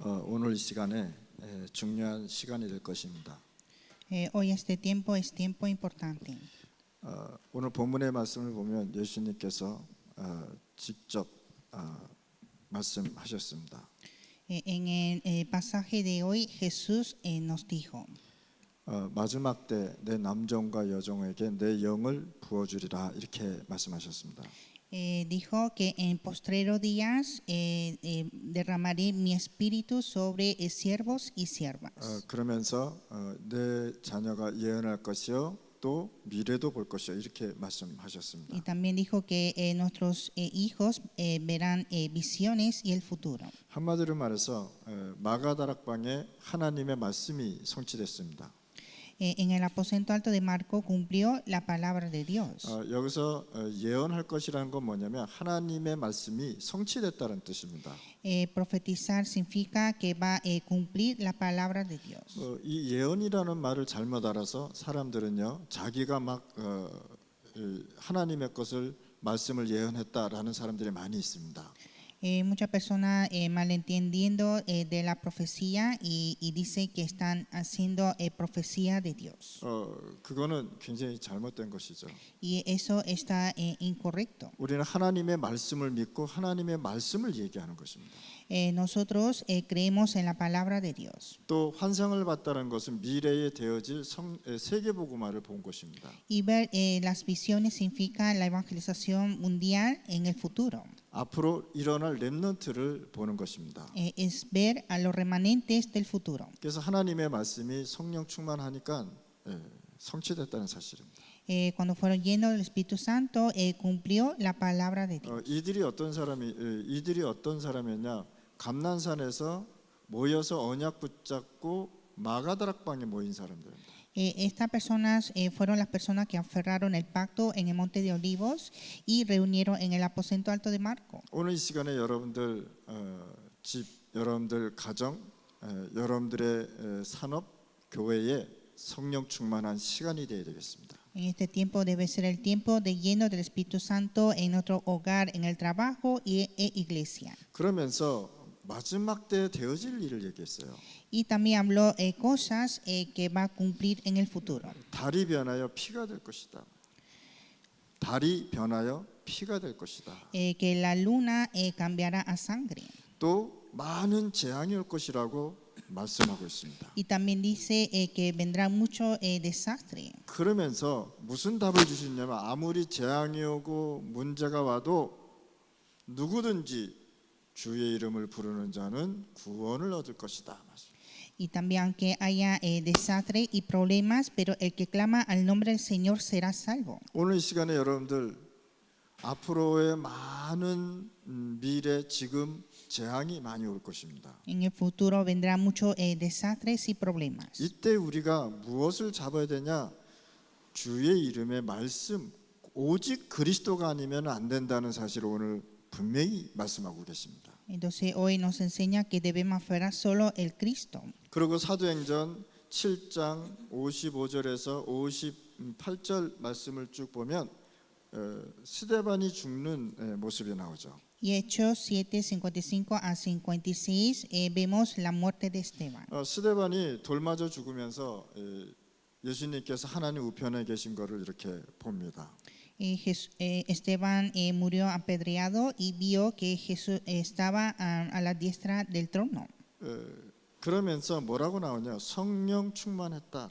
오늘 이 시간에 중요한 시간이 될 것입니다. Hoy este tiempo es tiempo importante. 오늘 본문의 말씀을 보면 예수님께서 직접 말씀하셨습니다. En el pasaje de hoy Jesús nos dijo, 마지막 때 내 남종과 여종에게 내 영을 부어주리라 이렇게 말씀하셨습니다. dijo que en postreros días derramaré mi espíritu sobre siervos y siervas. 그러면서 내 자녀가 예언할 것이요 또 미래도 볼 것이요 이렇게 말씀하셨습니다. Y también dijo que nuestros hijos verán visiones y el futuro. 한마디로 말해서 마가다락방에 하나님의 말씀이 성취됐습니다. En el aposento alto de Marco cumplió la palabra de Dios. 여기서 예언할 것이라는 건 뭐냐면 하나님의 말씀이 성취됐다는 뜻입니다. Profetizar significa que va a cumplir la palabra de Dios. 이 예언이라는 말을 잘못 알아서 사람들은요 자기가 막 하나님의 것을 말씀을 예언했다라는 사람들이 많이 있습니다. Muchas personas malentendiendo de la profecía y dicen que están haciendo profecía de Dios. 그거는 굉장히 잘못된 것이죠. Y eso está incorrecto. 우리는 하나님의 말씀을 믿고 하나님의 말씀을 얘기하는 것입니다. Nosotros creemos en la palabra de Dios. 또 환상을 봤다는 것은 미래에 되어질 세계복음화를 본 것입니다. Y ver las visiones significa la evangelización mundial en el futuro. 앞으로 일어날 렘넌트를 보는 것입니다. Es ver a los remanentes del futuro. 그래서 하나님의 말씀이 성령 충만하니까 성취됐다는 사실입니다. Cuando fueron llenos del Espíritu Santo, cumplió la palabra de Dios. 이들이 어떤 사람이었냐? 감난산에서 모여서 언약 붙잡고 마가다락방에 모인 사람들입니다. Estas personas fueron las personas que aferraron el pacto en el monte de Olivos y reunieron en el aposento alto de Marco. 오늘 이 시간에 여러분들 집, 여러분들 가정, 여러분들의 산업, 교회에 성령 충만한 시간이 되어야 되겠습니다. En este tiempo debe ser el tiempo de lleno del Espíritu Santo en nuestro hogar, en el trabajo y iglesia. 그러면서 마지막 때 되어질 일을 얘기했어요. Y también habló cosas que va a cumplir en el futuro. 달이 변하여 피가 될 것이다. 달이 변하여 피가 될 것이다. Que la luna cambiará a sangre. 또 많은 재앙이 올 것이라고 말씀하고 있습니다. Y también dice que vendrá mucho desastre. 그러면서 무슨 답을 주시냐면 아무리 재앙이 오고 문제가 와도 누구든지 주의 이름을 부르는 자는 구원을 얻을 것이다. Y también aunque haya desastre y problemas, pero el que clama al nombre del Señor será salvo. 오늘 이 시간에 여러분들 앞으로의 많은 미래 지금 재앙이 많이 올 것입니다. En el futuro vendrá mucho desastres y problemas. 이때 우리가 무엇을 잡아야 되냐? 주의 이름의 말씀, 오직 그리스도가 아니면 안 된다는 사실을 오늘 분명히 말씀하고 계십니다. Entonces hoy nos enseña que debemos aferrar solo el Cristo. 그리고 사도행전 7장 55절에서 58절 말씀을 쭉 보면 스데반이 죽는 모습이 나오죠. Y Hechos 7, 55 a 56 vemos la muerte de Esteban. 스데반이 돌 맞아 죽으면서 예수님께서 하나님 우편에 계신 것을 이렇게 봅니다. Esteban murió apedreado y vio que Jesús estaba a la diestra del trono. 그러면서 뭐라고 나오냐? 성령 충만했다.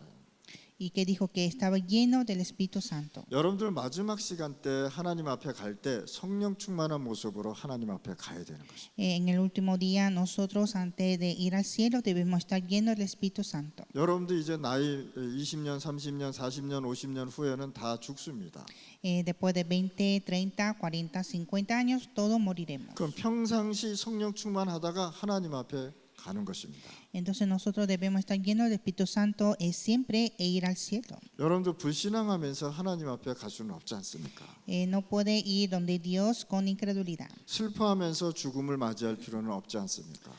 Y que dijo que estaba lleno del Espíritu Santo. 여러분들 마지막 시간 때 하나님 앞에 갈 때 성령 충만한 모습으로 하나님 앞에 가야 되는 것입니다. En el último día nosotros antes de ir al cielo debemos estar llenos del Espíritu Santo. 여러분들 이제 나이 20년, 30년, 40년, 50년 후에는 다 죽습니다. Después de 20, 30, 40, 50 años todos moriremos. 그럼 평상시 성령 충만하다가 하나님 앞에 가는 것입니다. Entonces nosotros debemos estar llenos del Espíritu Santo siempre e ir al cielo. 여러분들 불신앙하면서 하나님 앞에 갈 수는 없지 않습니까? No puede ir donde Dios con incredulidad. 슬퍼하면서 죽음을 맞이할 필요는 없지 않습니까?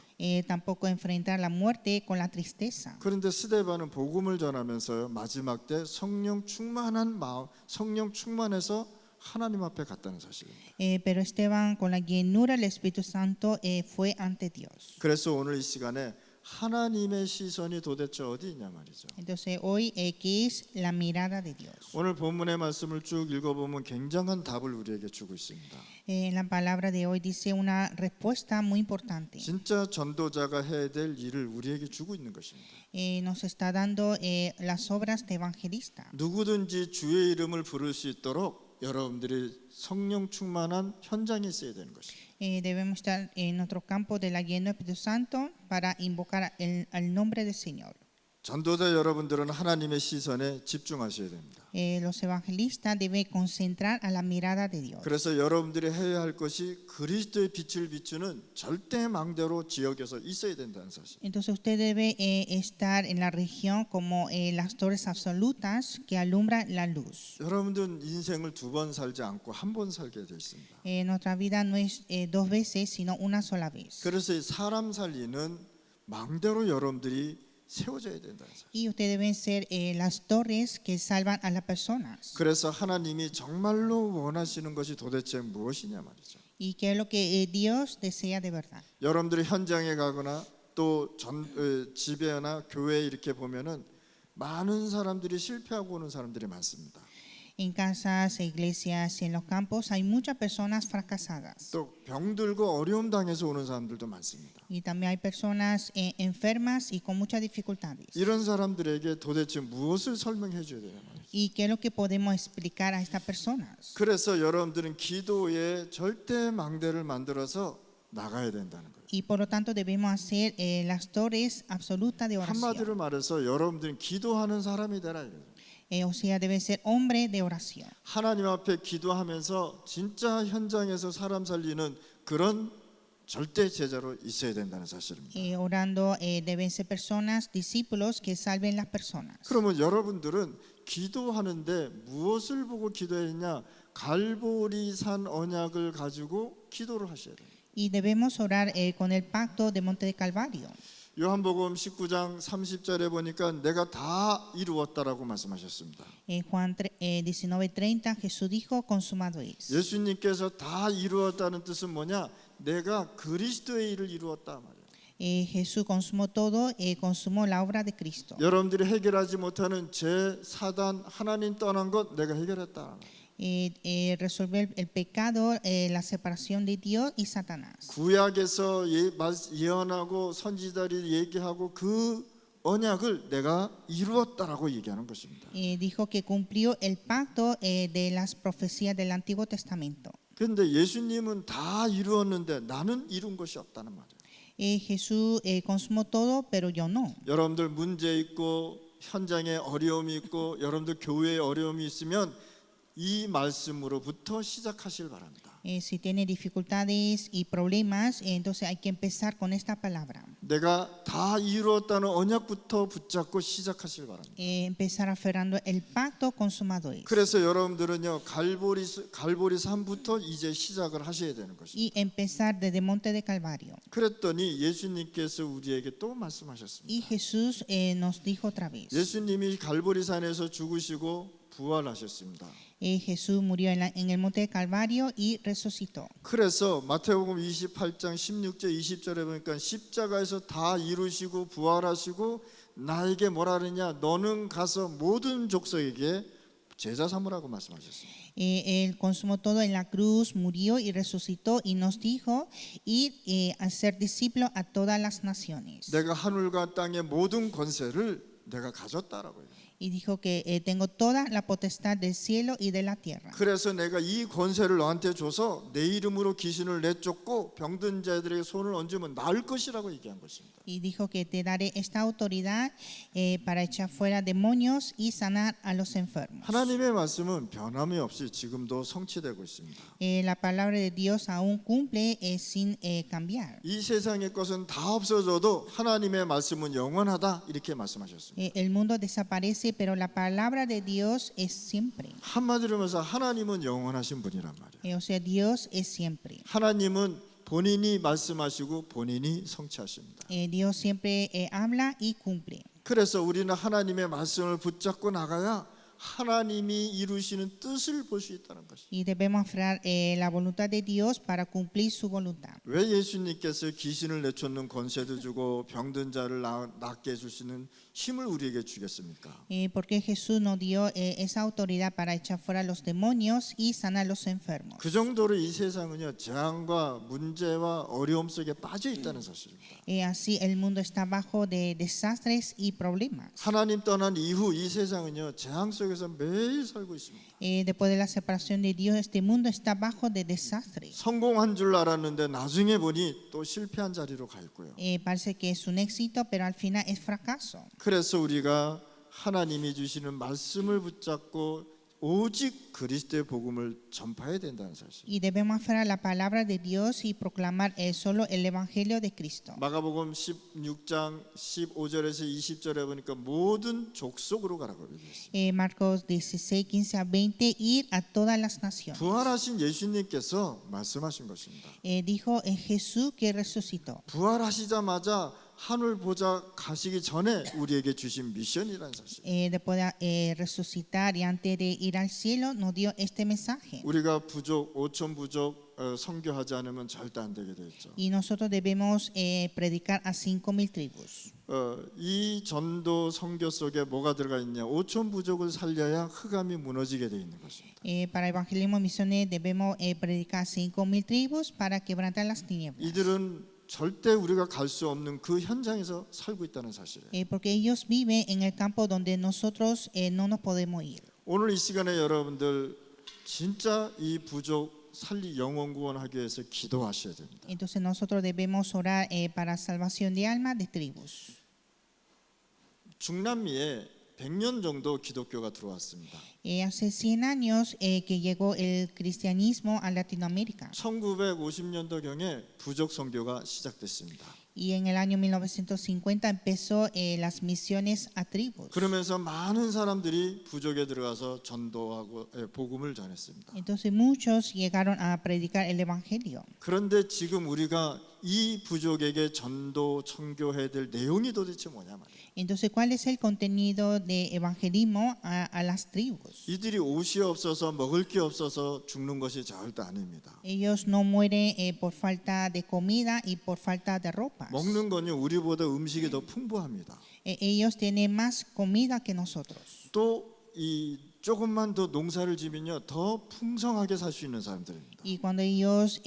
Tampoco enfrentar la muerte con la tristeza. 그런데 스데반은 복음을 전하면서 마지막 때 성령 충만한 마음, 성령 충만해서 하나님 앞에 갔다는 사실입니다. Pero Esteban, con la llenura del Espíritu Santo, fue ante Dios. 그래서 오늘 이 시간에 하나님의 시선이 도대체 어디 있냐 말이죠. Entonces hoy, ¿qué es la mirada de Dios? 오늘 본문의 말씀을 쭉 읽어보면 굉장한 답을 우리에게 주고 있습니다. En la palabra de hoy dice una respuesta muy importante. 진짜 전도자가 해야 될 일을 우리에게 주고 있는 것입니다. Nos está dando las obras de evangelista. 누구든지 주의 이름을 부를 수 있도록 여러분들이 성령 충만한 현장에 있어야 되는 것입니다. Debemos estar en nuestro campo de la lleno del Espíritu Santo para invocar al nombre del Señor. 전도자 여러분들은 하나님의 시선에 집중하셔야 됩니다. Los evangelistas deben concentrar a la mirada de Dios. 그래서 여러분들이 해야 할 것이 그리스도의 빛을 비추는 절대망대로 지역에서 있어야 된다는 사실. Entonces usted debe estar en la región como las torres absolutas que alumbran la luz. 여러분들은 인생을 두 번 살지 않고 한 번 살게 돼 있습니다. Nuestra vida no es dos veces, sino una sola vez. 그래서 이 사람 살리는 망대로 여러분들이 세워져야 된다는 사실. Y ustedes deben ser las torres que salvan a las personas. 그래서 하나님이 정말로 원하시는 것이 도대체 무엇이냐 말이죠. ¿Y qué es lo que Dios desea de verdad? 여러분들이 현장에 가거나 또 집에나 교회에 이렇게 보면은 많은 사람들이 실패하고 오는 사람들이 많습니다. En casas, iglesias, en los campos hay muchas personas fracasadas. 또 병들고 어려움 당해서 오는 사람들도 많습니다. Y también hay personas enfermas y con muchas dificultades. 이런 사람들에게 도대체 무엇을 설명해 줘야 되냐 말이죠. ¿Y qué es lo que podemos explicar a estas personas? 그래서 여러분들은 기도의 절대 망대를 만들어서 나가야 된다는 거예요. Y por lo tanto debemos hacer las torres absolutas de 한마디로 oración. 말해서 여러분들은 기도하는 사람이 되라 이거죠. O sea, debe ser hombre de oración. 하나님 앞에 기도하면서 진짜 현장에서 사람 살리는 그런 절대 제자로 있어야 된다는 사실입니다. Orando deben ser personas, discípulos que salven las personas. 그러면 여러분들은 기도하는데 무엇을 보고 기도했냐? 갈보리산 언약을 가지고 기도를 하셔야 돼요. Y debemos orar con el pacto de Monte de Calvario. 요한복음 19장 30절에 보니까 내가 다 이루었다라고 말씀하셨습니다. Juan 19:30 Jesús dijo consumado es. 예수님께서 다 이루었다는 뜻은 뭐냐? 내가 그리스도의 일을 이루었다 말이에요. Jesús consumó todo, consumó la obra de Cristo. 여러분들이 해결하지 못하는 죄, 사단, 하나님 떠난 것 내가 해결했다. Resolver el pecado, la separación de Dios y Satanás. 구약에서 예언하고 선지자들이 얘기하고 그 언약을 내가 이루었다라고 얘기하는 것입니다. Dijo que cumplió el pacto de las profecías del Antiguo Testamento. 그런데 예수님은 다 이루었는데 나는 이룬 것이 없다는 말이에요. Jesús consumó todo, pero yo no. 여러분들 문제 있고 현장에 어려움이 있고 여러분들 교회에 어려움이 있으면 이 말씀으로부터 시작하실 바랍니다. Si tiene dificultades y problemas, entonces hay que empezar con esta palabra. 내가 다 이루었다는 언약부터 붙잡고 시작하실 바랍니다. Empezar aferrando el pacto consumado es. 그래서 여러분들은요 갈보리 산부터 이제 시작을 하셔야 되는 것입니다. Y empezar desde Monte de Calvario. 그랬더니 예수님께서 우리에게 또 말씀하셨습니다. Y Jesús nos dijo otra vez. 예수님이 갈보리 산에서 죽으시고 부활하셨습니다. Jesús murió en el Monte de Calvario y resucitó. 그래서 마태복음 28장 16절 20절에 보니까 십자가에서 다 이루시고 부활하시고 나에게 뭐라 그러냐 너는 가서 모든 족속에게 제자 삼으라고 말씀하셨습니다. Él consumó todo en la cruz, murió y resucitó y nos dijo ir a ser discípulos a todas las naciones. 내가 하늘과 땅의 모든 권세를 내가 가졌다라고요. Y dijo que tengo toda la potestad del cielo y de la tierra. 그래서 내가 이 권세를 너한테 줘서 내 이름으로 귀신을 내쫓고 병든 자들에게 손을 얹으면 나을 것이라고 얘기한 것입니다. Y dijo que te daré esta autoridad para echar fuera demonios y sanar a los enfermos. 하나님의 말씀은 변함이 없이 지금도 성취되고 있습니다. La palabra de Dios aún cumple sin cambiar. 이 세상의 것은 다 없어져도 하나님의 말씀은 영원하다 이렇게 말씀하셨습니다. El mundo desaparece, pero la palabra de Dios es siempre. 한마디로 말해서 하나님은 영원하신 분이란 말이에요. O sea, Dios es siempre. 하나님은 본인이 말씀하시고 본인이 성취하십니다. Dios siempre habla y cumple. 그래서 우리는 하나님의 말씀을 붙잡고 나가야 하나님이 이루시는 뜻을 볼 수 있다는 것이. y debemos aferrar la voluntad de Dios para cumplir su voluntad. 왜 예수님께서 귀신을 내쫓는 권세도 주고 병든 자를 낫게 해줄 수 있는 힘을 우리에게 주겠습니까? Porque Jesús nos dio esa autoridad para echar fuera los demonios y sanar los enfermos. 그 정도로 이 세상은요 재앙과 문제와 어려움 속에 빠져 있다는 사실입니다. Así el mundo está bajo de desastres y problemas. 하나님 떠난 이후 이 세상은요 재앙 속에서 매일 살고 있습니다. Después de la separación de Dios, este mundo está bajo de desastres. 성공한 줄 알았는데 나중에 보니 또 실패한 자리로 가 있고요. Parece que es un éxito, pero al final es fracaso. 그래서 우리가 하나님이 주시는 말씀을 붙잡고 오직 그리스도의 복음을 전파해야 된다는 사실. Y debemos aferrar la palabra de Dios y proclamar solo el evangelio de Cristo. 마가복음 16장 15절에서 20절에 보니까 모든 족속으로 가라고 얘기했습니다. Marcos 16, 15 a 20, ir a todas las naciones. 부활하신 예수님께서 말씀하신 것입니다. Dijo Jesús que resucitó. 부활하시자마자 하늘 보좌 가시기 전에 우리에게 주신 미션이라는 사실. Después de resucitar y antes de ir al cielo nos dio este mensaje. 우리가 부족 5천 부족 선교하지 않으면 절대 안 되게 돼 있죠. Y nosotros debemos predicar a 5,000 tribus. 이 전도 선교 속에 뭐가 들어가 있냐? 5천 부족을 살려야 흑암이 무너지게 돼 있는 것입니다. Para evangelismo misiones debemos predicar a 5,000 tribus para quebrantar las tinieblas. 이들은 절대 우리가 갈 수 없는 그 현장에서 살고 있다는 사실이에요. Porque ellos viven en el campo donde nosotros no nos podemos ir. 오늘 이 시간에 여러분들 진짜 이 부족 영혼 구원하기 위해서 기도하셔야 됩니다. Entonces nosotros debemos orar para salvación de almas de tribus. 중남미에 100년 정도 기독교가 들어왔습니다. Hace 100 años que llegó el cristianismo a Latinoamérica. 1950년도경에 부족 선교가 시작됐습니다. Y en el año 1950 empezó las misiones a tribus. 그러면서 많은 사람들이 부족에 들어가서 전도하고 복음을 전했습니다. Entonces muchos llegaron a predicar el evangelio. 그런데 지금 우리가 이 부족에게 전도 청교해야 될 내용이 도대체 뭐냐 말이에요. Entonces, ¿cuál es el contenido de evangelismo a las tribus? 이들이 옷이 없어서 먹을 게 없어서 죽는 것이 절대 아닙니다. Ellos no mueren por falta de comida y por falta de ropa. 먹는 건요 우리보다 음식이 더 풍부합니다. Ellos tienen más comida que nosotros. 또 이 조금만 더 농사를 지면요 더 풍성하게 살 수 있는 사람들입니다. Y cuando ellos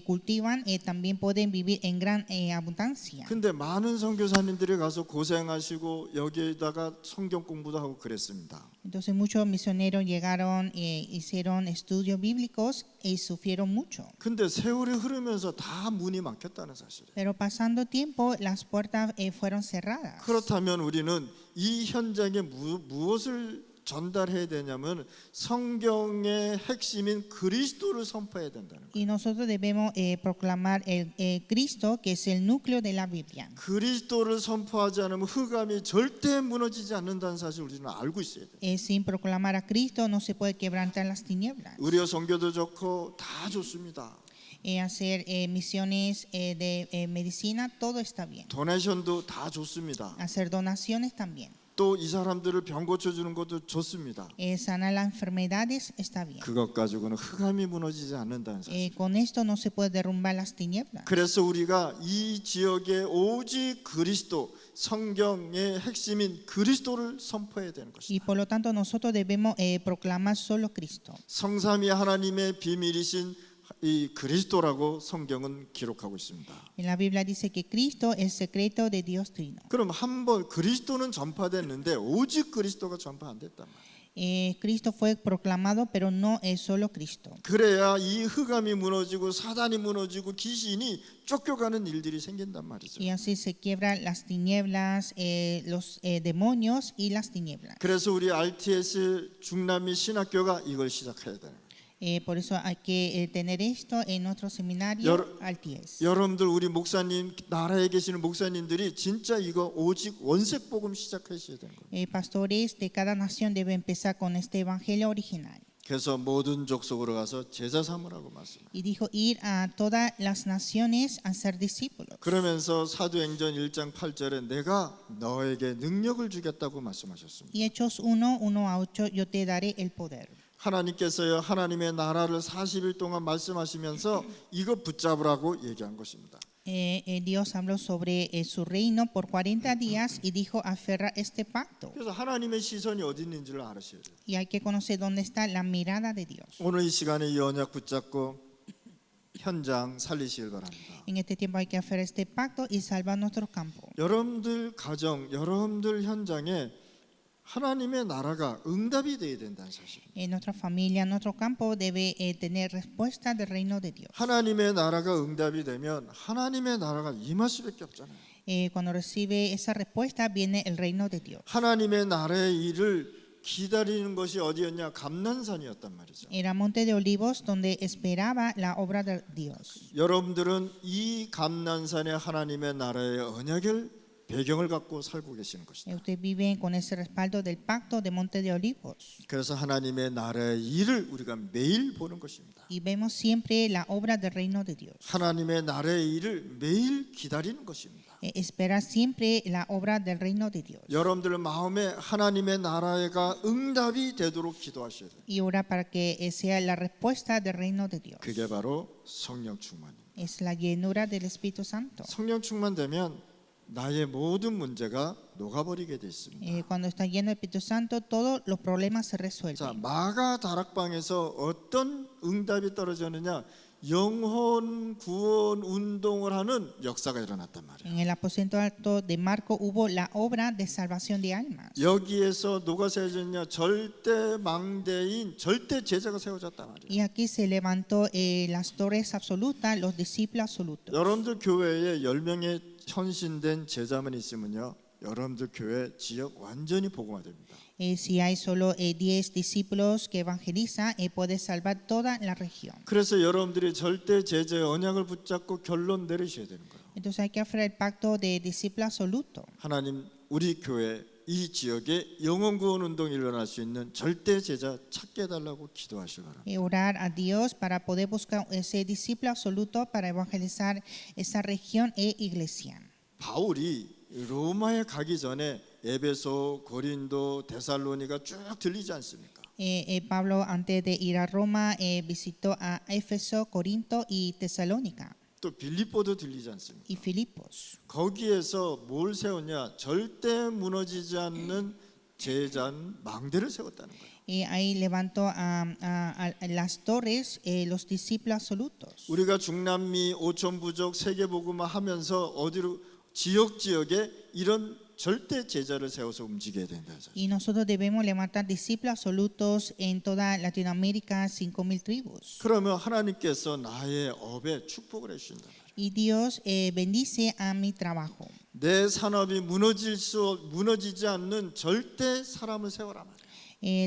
cultivan, también pueden vivir en gran abundancia. 근데 많은 선교사님들이 가서 고생하시고 여기에다가 성경 공부도 하고 그랬습니다. Entonces muchos misioneros llegaron, hicieron estudios bíblicos y sufrieron mucho. 근데 세월이 흐르면서 다 문이 막혔다는 사실이에요. Pero pasando tiempo, las puertas fueron cerradas. 그렇다면 우리는 이 현장에 무엇을 전달해야 되냐면 성경의 핵심인 그리스도를 선포해야 된다는 거예요. Y nosotros debemos proclamar el Cristo, que es el núcleo de la Biblia. 그리스도를 선포하지 않으면 흑암이 절대 무너지지 않는다는 사실 우리는 알고 있어야 돼요. Sin proclamar a Cristo no se puede quebrantar las tinieblas. 의료 선교도 좋고 다 좋습니다. Hacer misiones de medicina, todo está bien. 도네이션도 다 좋습니다. Hacer donaciones también. 또 이 사람들을 병 고쳐주는 것도 좋습니다. Sanar las enfermedades está bien. 그것 가지고는 흑암이 무너지지 않는다는 사실. Con esto no se puede derrumbar las tinieblas. 그래서 우리가 이 지역에 오직 그리스도, 성경의 핵심인 그리스도를 선포해야 되는 Y 것입니다. por lo tanto nosotros debemos proclamar solo Cristo. 성삼위 하나님의 비밀이신 이 그리스도라고 성경은 기록하고 있습니다. En la Biblia dice que Cristo es el secreto de Dios Trino. 그럼 한번 그리스도는 전파됐는데 오직 그리스도가 전파 안 됐단 말이에요. Cristo fue proclamado, pero no es solo Cristo. 그래야 이 흑암이 무너지고 사단이 무너지고 귀신이 쫓겨가는 일들이 생긴단 말이죠. Y así se quiebran las tinieblas, los demonios y las tinieblas. 그래서 우리 RTS 중남미 신학교가 이걸 시작해야 돼요. Por eso hay que tener esto en nuestro seminario RTS. 여러분들 우리 목사님 나라에 계시는 목사님들이 진짜 이거 오직 원색 복음 시작하셔야 되는 거예요. Pastores de cada nación deben empezar con este evangelio original. 그래서 모든 족속으로 가서 제자 삼으라고 말씀합니다. Y dijo ir a todas las naciones a ser discípulos. 그러면서 사도행전 1장 8절에 내가 너에게 능력을 주겠다고 말씀하셨습니다. Y Hechos 1:1-8, yo te daré el poder. 하나님께서요 하나님의 나라를 40일 동안 말씀하시면서 이거 붙잡으라고 얘기한 것입니다. Dios habló sobre su reino por 40 días y dijo aferra este pacto. 그래서 하나님의 시선이 어디 있는지를 알으셔야 돼요. Y hay que conocer dónde está la mirada de Dios. 오늘 이 시간에 이 언약 붙잡고 현장 살리시길 바랍니다. En este tiempo hay que aferrar este pacto y salvar nuestros campos. 여러분들 가정, 여러분들 현장에 하나님의 나라가 응답이 되어야 된다는 사실입니다. En nuestra familia, nuestro campo debe tener respuesta del reino de Dios. 하나님의 나라가 응답이 되면 하나님의 나라가 임할 수밖에 없잖아요. Cuando recibe esa respuesta viene el reino de Dios. 하나님의 나라의 일을 기다리는 것이 어디였냐? 감난산이었단 말이죠. Era Monte de Olivos donde esperaba la obra de Dios. 여러분들은 이 감난산의 하나님의 나라의 언약을 배경을 갖고 살고 계시는 것이다. Ustedes viven con ese respaldo del pacto de Monte de Olivos. 그래서 하나님의 나라의 일을 우리가 매일 보는 것입니다. Y vemos siempre la obra del reino de Dios. 하나님의 나라의 일을 매일 기다리는 것입니다. Esperar siempre la obra del reino de Dios. 여러분들 마음에 하나님의 나라가 응답이 되도록 기도하셔야 돼요. Y ora para que sea la respuesta del reino de Dios. 그게 바로 성령 충만입니다. Es la llenura del Espíritu Santo. 성령 충만되면 나의 모든 문제가 녹아버리게 돼 있습니다. Cuando está lleno del Espíritu Santo, todos los problemas se 자, resuelven. 마가 다락방에서 어떤 응답이 떨어졌느냐? 영혼 구원 운동을 하는 역사가 일어났단 말이에요. En el aposento alto de Marco hubo la obra de salvación de almas. 여기에서 누가 세워졌냐? 절대 망대인 절대 제자가 세워졌단 말이에요. Y aquí se levantó las torres absolutas, los discípulos absolutos. 여러분들 교회에 10명의 헌신된 제자만 있으면요, 여러분들 교회 지역 완전히 복음화됩니다. Si hay solo 10 discípulos que evangelizan, puede salvar toda la región. 그래서 여러분들이 절대 제자의 언약을 붙잡고 결론 내리셔야 되는 거예요. Entonces hay que aferrar el pacto de discípulo absoluto. 하나님, 우리 교회 이 지역에 영혼 구원 운동이 일어날 수 있는 절대 제자 찾게 해달라고 기도하시기 바랍니다. Orar a Dios para poder buscar ese discípulo absoluto para evangelizar esa región e iglesia. 바울이 로마에 가기 전에 에베소, 고린도, 데살로니가 쭉 들리지 않습니까? Pablo antes de ir a Roma visitó a Éfeso, Corinto y Tesalónica 또 빌립보도 들리지 않습니까? y Filipos. 거기에서 뭘 세웠냐? 절대 무너지지 않는 제잔 망대를 세웠다는 거예요. Ahí levantó a las torres los discípulos absolutos. 우리가 중남미 5천 부족 세계복음화 하면서 어디로 지역에 이런 절대 제자를 세워서 움직여야 된다. Y nosotros debemos levantar discípulos absolutos en toda Latinoamérica, 5,000 tribus. 그러면 하나님께서 나의 업에 축복을 해주신다. Y Dios bendice a mi trabajo. 내 산업이 무너지지 않는 절대 사람을 세워라.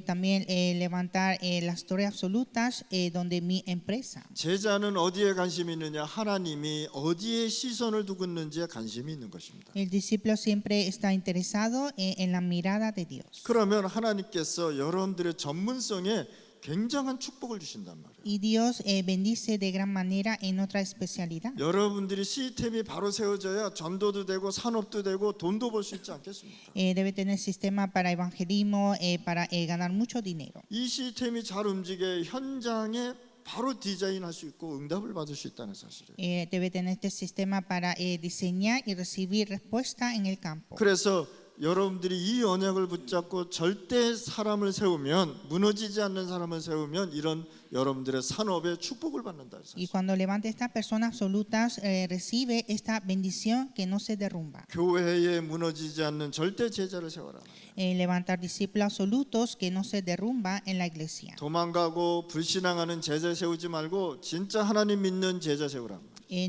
También levantar las torres absolutas donde mi empresa. 제자는 어디에 관심이 있느냐? 하나님이 어디에 시선을 두고 있는지에 관심이 있는 것입니다. El discípulo siempre está interesado en la mirada de Dios. 그러면 하나님께서 여러분들의 전문성에 굉장한 축복을 주신단 말이에요. Y Dios bendice de gran manera en nuestra especialidad. 여러분들이 시스템이 바로 세워져야 전도도 되고 산업도 되고 돈도 벌 수 있지 않겠습니까? Debe tener sistema para evangelismo, para ganar mucho dinero. 이 시스템이 잘 움직여 현장에 바로 디자인할 수 있고 응답을 받을 수 있다는 사실이에요. Debe tener este sistema para diseñar y recibir respuesta en el campo. 그래서 여러분들이 이 언약을 붙잡고 절대 사람을 세우면 무너지지 않는 사람을 세우면 이런 여러분들의 산업에 축복을 받는다. Y cuando levante estas personas absolutas recibe esta bendición que no se derrumba. 교회에 무너지지 않는 절대 제자를 세워라. Levantar discípulos absolutos que no se derrumba en la iglesia. 도망가고 불신앙하는 제자 세우지 말고 진짜 하나님 믿는 제자 세우라.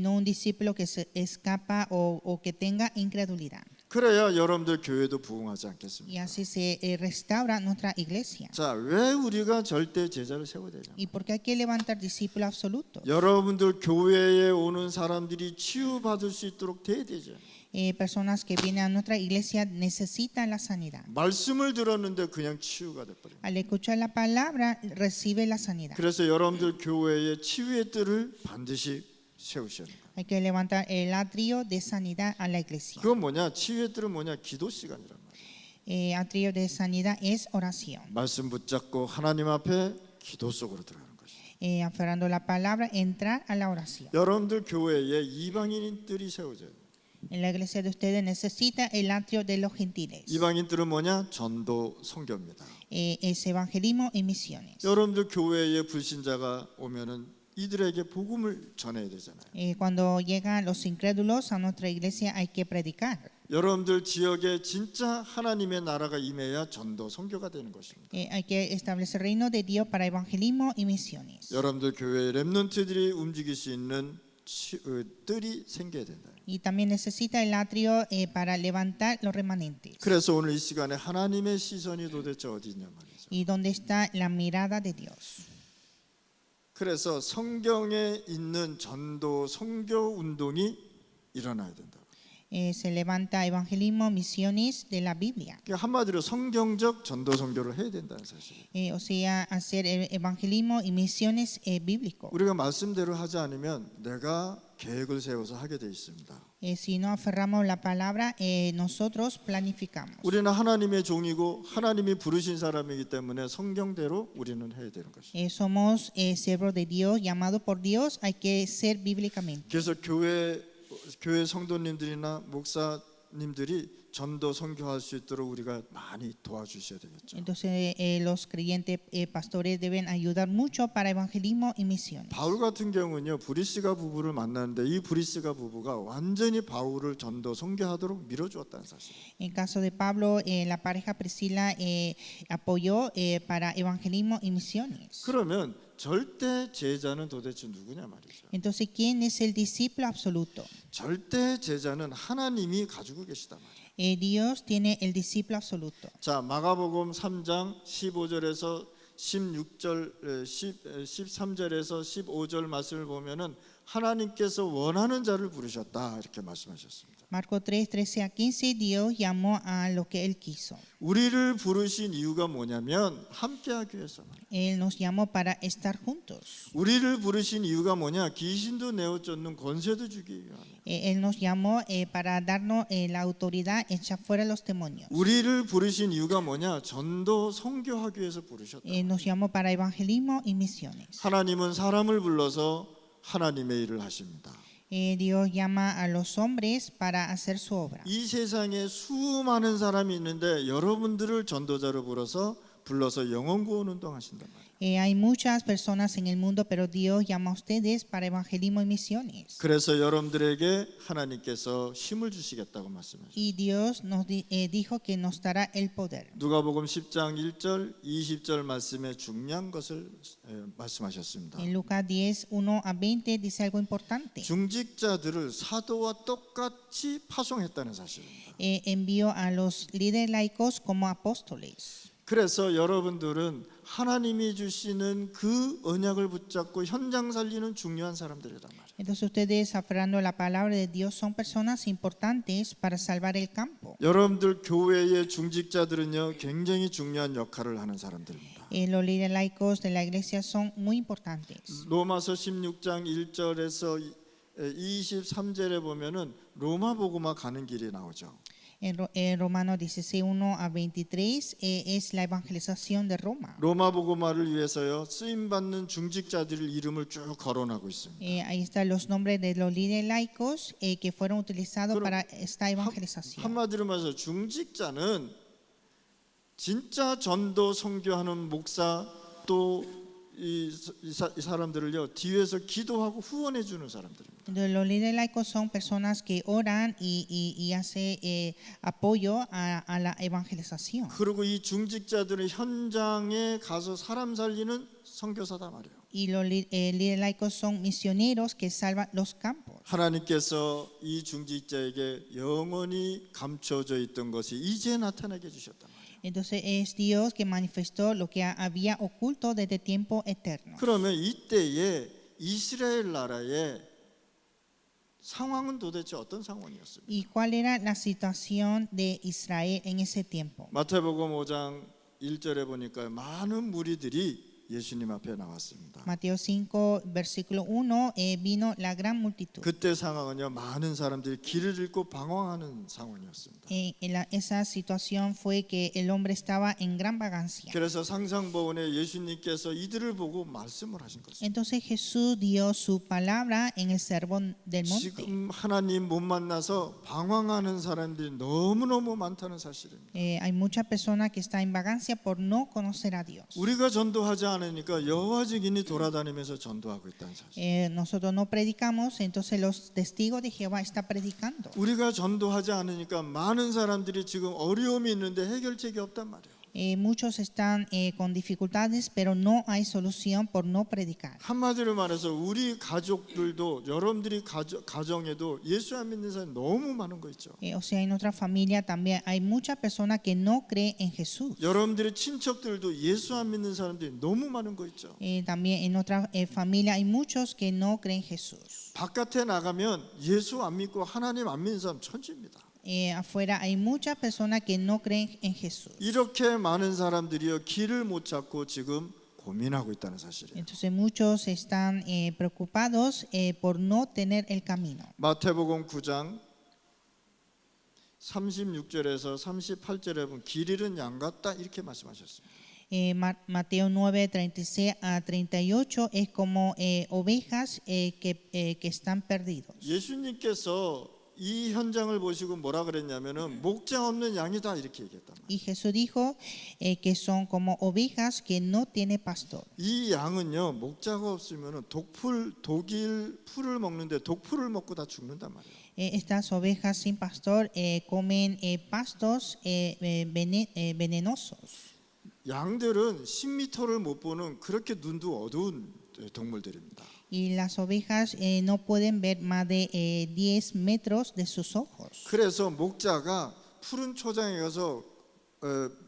No un discípulo que se escapa o que tenga incredulidad. 그래야 여러분들 교회도 부흥하지 Y 않겠습니까? así se restaura nuestra iglesia. 자, 왜 우리가 절대 제자를 세워야 되냐? ¿Y por qué hay que levantar discípulos absolutos? 여러분들 교회에 오는 사람들이 치유받을 수 있도록 돼야 되죠. Personas que vienen a nuestra iglesia necesitan la sanidad. 말씀을 들었는데 그냥 치유가 돼버려요. Al escuchar la palabra, recibe la sanidad. 그래서 여러분들 교회에 치유의 뜰을 반드시 세우셔야 돼요. Hay que levantar el atrio de sanidad a la iglesia. 그건 뭐냐? 치유의 뜰은 뭐냐? 기도 시간이란 말이에요. Atrio de sanidad es oración. 말씀 붙잡고 하나님 앞에 기도 속으로 들어가는 것이에요. Aferrando la palabra, entrar a la oración. 여러분들 교회에 이방인들이 세워져요. En la iglesia de ustedes necesita el atrio de los gentiles. 이방인들은 뭐냐? 전도 선교입니다. Es evangelismo y misiones. 여러분들 교회에 불신자가 오면은 이들에게 복음을 전해야 되잖아요. Cuando llegan los incrédulos a nuestra iglesia hay que predicar. 여러분들 지역에 진짜 하나님의 나라가 임해야 전도 선교가 되는 것입니다. Hay que establecer el reino de Dios para evangelismo y misiones. 여러분들 교회에 렘넌트들이 움직일 수 있는 뜰이 생겨야 된다. Y también necesita el atrio para levantar los remanentes. 그래서 오늘 이 시간에 하나님의 시선이 도대체 어디 있냐 말이죠. Y donde está la mirada de Dios. 그래서 성경에 있는 전도 선교 운동이 일어나야 된다. Se levanta evangelismo, misiones de la Biblia. 그러니까 한마디로 성경적 전도 선교를 해야 된다는 사실이에요. O sea, hacer el evangelismo y misiones bíblico. 우리가 말씀대로 하지 않으면 내가 계획을 세워서 하게 돼 있습니다. Si no aferramos la palabra, nosotros planificamos. 우리는 하나님의 종이고 하나님이 부르신 사람이기 때문에 성경대로 우리는 해야 되는 것이죠. Somos siervos de Dios, llamados por Dios, hay que ser bíblicamente. 그래서 교회 성도님들이나 목사님들이 전도 선교할 수 있도록 우리가 많이 도와주셔야 되겠죠. Entonces, los creyentes pastores deben ayudar mucho para evangelismo y misiones. 바울 같은 경우는요, 브리스가 부부를 만났는데 이 브리스가 부부가 완전히 바울을 전도 선교하도록 밀어주었다는 사실. En caso de Pablo, la pareja Priscila apoyó para evangelismo y misiones. 그러면 절대 제자는 도대체 누구냐 말이죠. Entonces, ¿quién es el discípulo absoluto? 절대 제자는 하나님이 가지고 계시단 말이에요. Dios tiene el discípulo absoluto. 자, 마가복음 3장 15절에서 16절 13절에서 15절 말씀을 보면은 하나님께서 원하는 자를 부르셨다 이렇게 말씀하셨습니다. Marcos 3, 13 a 15, Dios llamó a lo que Él quiso. 우리를 부르신 이유가 뭐냐면 함께하기 위해서. Él nos llamó para estar juntos. 우리를 부르신 이유가 뭐냐? 귀신도 내어 쫓는 권세도 주기 위함이에요. Él nos llamó para darnos la autoridad, echar fuera los demonios. 우리를 부르신 이유가 뭐냐? 전도 선교하기 위해서 부르셨다. Nos llamó para evangelismo y misiones. 하나님은 사람을 불러서 하나님의 일을 하십니다. Dios llama a los hombres para hacer su obra. 이 세상에 수많은 사람이 있는데 여러분들을 전도자로 불러서 영혼 구원 운동 하신단 말이에요. Hay muchas personas en el mundo, pero Dios llama a ustedes para evangelismo y misiones. 그래서 여러분들에게 하나님께서 힘을 주시겠다고 말씀하셨어요. Y Dios nos dijo que nos dará el poder. 누가복음 10장 1절 20절 말씀에 중요한 것을 말씀하셨습니다. En Lucas 10, 1 a 20 dice algo importante. 중직자들을 사도와 똑같이 파송했다는 사실입니다. Envió a los líderes laicos como apóstoles. 그래서 여러분들은 하나님이 주시는 그 언약을 붙잡고 현장 살리는 중요한 사람들이란 말이에요. Entonces ustedes, aferrando la palabra de Dios, son personas importantes para salvar el campo. 여러분들 교회의 중직자들은요 굉장히 중요한 역할을 하는 사람들입니다. Los líderes laicos de la iglesia son muy importantes. 로마서 16장 1절에서 23절에 보면은 로마 복음화 가는 길이 나오죠. En Romanos 16, 1 a 23 es la evangelización de Roma. 로마 복음화를 위해서요 쓰임 받는 중직자들의 이름을 쭉 거론하고 있습니다. Ahí están los nombres de los líderes laicos que fueron utilizados para esta evangelización. 한마디로 말해서 중직자는 진짜 전도 선교하는 목사 또 이 사람들을요 뒤에서 기도하고 후원해 주는 사람들입니다. Los líderes laicos son personas que oran y hace apoyo a la evangelización. 그리고 이 중직자들은 현장에 가서 사람 살리는 선교사다 말이에요. Y los líderes laicos son misioneros que salvan los campos. 하나님께서 이 중직자에게 영원히 감춰져 있던 것이 이제 나타나게 해주셨단 말이에요. Entonces es Dios que manifestó lo que había oculto desde tiempo eterno. 그러면 이때에 이스라엘 나라에 상황은 도대체 어떤 상황이었습니까? ¿Y cuál era la situación de Israel en ese tiempo? 마태복음 5장 1절에 보니까 많은 무리들이 예수님 앞에 나왔습니다. Mateo 5, versículo 1, vino la gran multitud. 그때 상황은요, 많은 사람들이 길을 잃고 방황하는 상황이었습니다. Esa situación fue que el hombre estaba en gran vagancia. 그래서 상상보훈에 예수님께서 이들을 보고 말씀을 하신 것입니다. Entonces Jesús dio su palabra en el sermón del monte. 지금 하나님 못 만나서 방황하는 사람들이 너무너무 많다는 사실입니다. Hay muchas personas que están en vagancia por no conocer a Dios. 우리가 전도하지 않으니까 여호와 증인이 돌아다니면서 전도하고 있다는 사실. Nosotros no predicamos, entonces los testigos de Jehová están predicando. 우리가 전도하지 않으니까 많은 사람들이 지금 어려움이 있는데 해결책이 없단 말이에요. Muchos están con dificultades, pero no hay solución por no predicar. 한마디로 말해서 우리 가족들도 여러분들이 가정에도 예수 안 믿는 사람이 너무 많은 거 있죠. O sea, en nuestra familia también hay muchas personas que no creen en Jesús. 여러분들의 친척들도 예수 안 믿는 사람들이 너무 많은 거 있죠. También en nuestra familia hay muchos que no creen en Jesús. 바깥에 나가면 예수 안 믿고 하나님 안 믿는 사람 천지입니다. Afuera hay muchas personas que no creen en Jesús. 이렇게 많은 사람들이요 길을 못 찾고 지금 고민하고 있다는 사실이에요. Entonces muchos están preocupados por no tener el camino. 마태복음 9장 36절에서 38절에 보면 길 잃은 양 같다 이렇게 말씀하셨습니다. Mateo 9, 36 a 38 es como ovejas que están perdidos. 예수님께서 이 현장을 보시고 뭐라 그랬냐면은 목자 없는 양이다 이렇게 얘기했단 말이에요. Y Jesús dijo que son como ovejas que no tiene pastor. 이 양은요 목자가 없으면은 독일 풀을 먹는데 독풀을 먹고 다 죽는단 말이에요. Estas ovejas sin pastor comen pastos venenosos. 양들은 10m를 못 보는 그렇게 눈도 어두운 동물들입니다. Y las ovejas no pueden ver más de 10 metros de sus ojos. 그래서 목자가 푸른 초장에 가서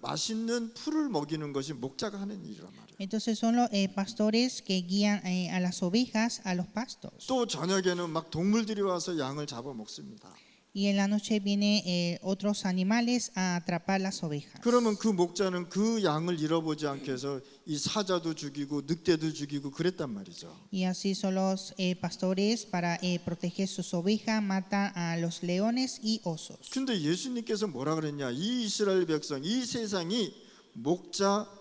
맛있는 풀을 먹이는 것이 목자가 하는 일이란 말이에요. Entonces son los pastores que guían a las ovejas a los pastos. 또 저녁에는 막 동물들이 와서 양을 잡아 먹습니다. Y en la noche vienen otros animales a atrapar las ovejas. 그러면 그 목자는 그 양을 잃어보지 않게 해서 이 사자도 죽이고 늑대도 죽이고 그랬단 말이죠. Y así son los pastores para proteger sus ovejas, matan a los leones y osos. 근데 예수님께서 뭐라 그랬냐? 이 이스라엘 백성, 이 세상이 목자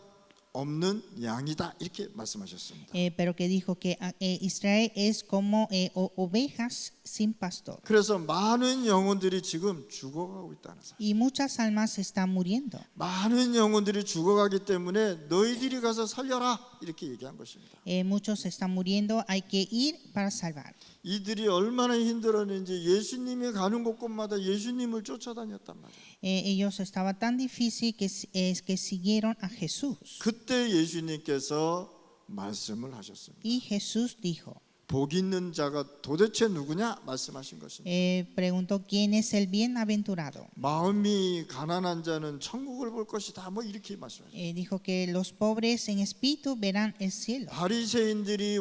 없는 양이다 이렇게 말씀하셨습니다. Pero que dijo que Israel es como ovejas sin pastor. 그래서 많은 영혼들이 지금 죽어가고 있다는 사실. Y muchas almas están muriendo. 많은 영혼들이 죽어가기 때문에 너희들이 가서 살려라 이렇게 얘기한 것입니다. Muchos están muriendo, hay que ir para salvar. 이들이 얼마나 힘들었는지 예수님이 가는 곳곳마다 예수님을 쫓아다녔단 말이에요. Ellos estaba tan difícil que siguieron a Jesús. 그때 예수님께서 말씀을 하셨습니다. Y Jesús dijo, 복 있는 자가 도대체 누구냐 말씀하신 것입니다. preguntó quién es el bienaventurado. 마음이 가난한 자는 천국을 볼 것이다. 뭐 이렇게 말씀하셨어요. Dijo que los pobres en espíritu verán el cielo. 바리새인들이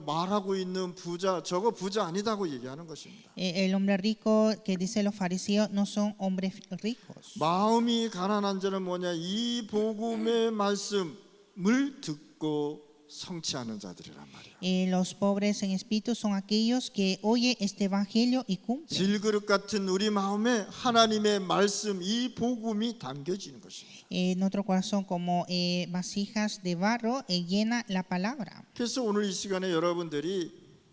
말하고 있는 부자 저거 부자 아니다고 얘기하는 것입니다. El hombre rico que dice los fariseos no son hombres ricos. 마음이 가난한 자는 뭐냐? 이 복음의 말씀을 듣고 성취하는 자들이란 말이에요. Los pobres en espíritu son aquellos que oyen este evangelio y cumplen. 질그릇 같은 우리 마음에 하나님의 말씀 이 복음이 담겨지는 것입니다. Nuestro corazón como vasijas de barro llena la palabra. 그래서 오늘 이 시간에 여러분들이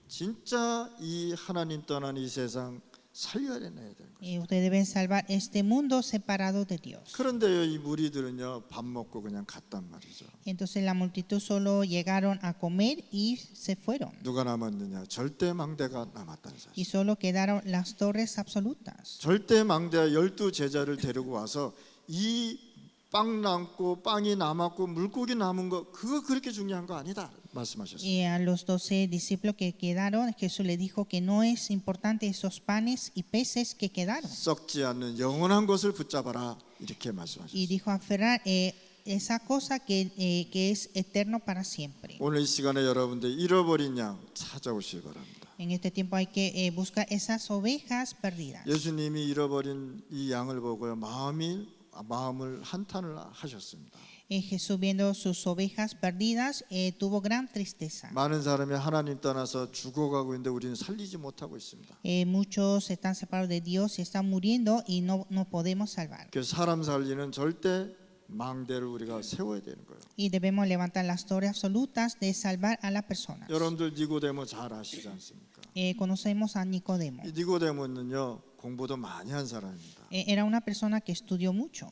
진짜 이 하나님 떠난 이 세상 살려야 되는 거예요. Ustedes deben salvar este mundo separado de Dios. 그런데요 이 무리들은요 밥 먹고 그냥 갔단 말이죠. Entonces la multitud solo llegaron a comer y se fueron. 누가 남았느냐? 절대 망대가 남았다는 Y 사실. solo quedaron las torres absolutas. 절대 망대 12 제자를 데리고 와서 이 빵 남고 빵이 남았고 물고기 남은 거 그거 그렇게 중요한 거 아니다 말씀하셨어요. Y a los 12 discípulos que quedaron, Jesús les dijo que no es importante esos panes y peces que quedaron. 썩지 않는 영원한 것을 붙잡아라 이렇게 Y 말씀하셨어요. dijo aferrar esa cosa que es eterno para siempre. 오늘 이 시간에 여러분들 잃어버린 양 찾아오시기 바랍니다. En este tiempo hay que buscar esas ovejas perdidas. 예수님이 잃어버린 이 양을 보고요, 마음을 한탄을 하셨습니다. Jesús viendo sus ovejas perdidas tuvo gran tristeza. 많은 사람이 하나님 떠나서 죽어가고 있는데 우리는 살리지 못하고 있습니다. Muchos están separados de Dios y están muriendo y no podemos salvar. 그 사람 살리는 절대 망대를 우리가 세워야 되는 거예요. Y debemos levantar las torres absolutas de salvar a las personas. 여러분들 니고데모 잘 아시지 않습니까? Conocemos a Nicodemo. 이 니고데모는요, 공부도 많이 한 사람입니다. Era una persona que estudió mucho,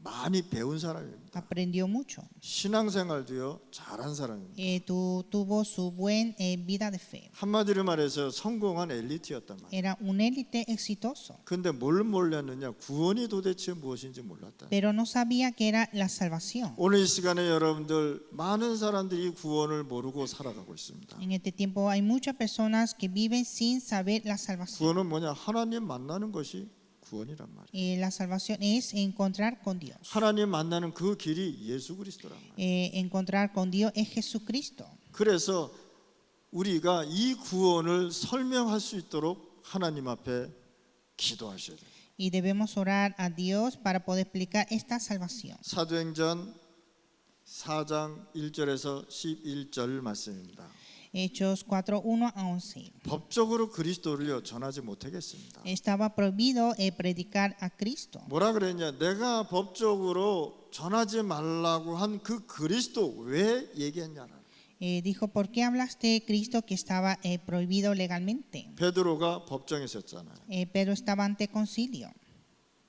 많이 배운 사람입니다. aprendió mucho. 신앙생활도요, 잘한 사람입니다. Tuvo su buena vida de fe. 한마디로 말해서 성공한 엘리트였단 말이에요. Era un élite exitoso, 근데 뭘 몰랐느냐? 구원이 도대체 무엇인지 몰랐다. pero no sabía que era la salvación. 오늘 이 시간에 여러분들 많은 사람들이 구원을 모르고 살아가고 있습니다. En este tiempo hay muchas personas que viven sin saber la salvación. 구원은 뭐냐? 하나님 만나는 것이 구원이란 말이에요. La salvación es encontrar con Dios. 하나님 만나는 그 길이 예수 그리스도란 말이에요. Encontrar con Dios es Jesucristo. 그래서 우리가 이 구원을 설명할 수 있도록 하나님 앞에 기도하셔야 돼요. Y debemos orar a Dios para poder explicar esta salvación. 사도행전 4장 1절에서 11절 말씀입니다. Hechos 4, 1 a 11. 법적으로 그리스도를 전하지 못하겠습니다. Estaba prohibido predicar a Cristo. 뭐라 그랬냐? 내가 법적으로 전하지 말라고 한 그 그리스도 왜 얘기했냐는. Dijo, ¿por qué hablaste de Cristo que estaba prohibido legalmente? 베드로가 법정에 섰잖아요. Pedro estaba ante concilio.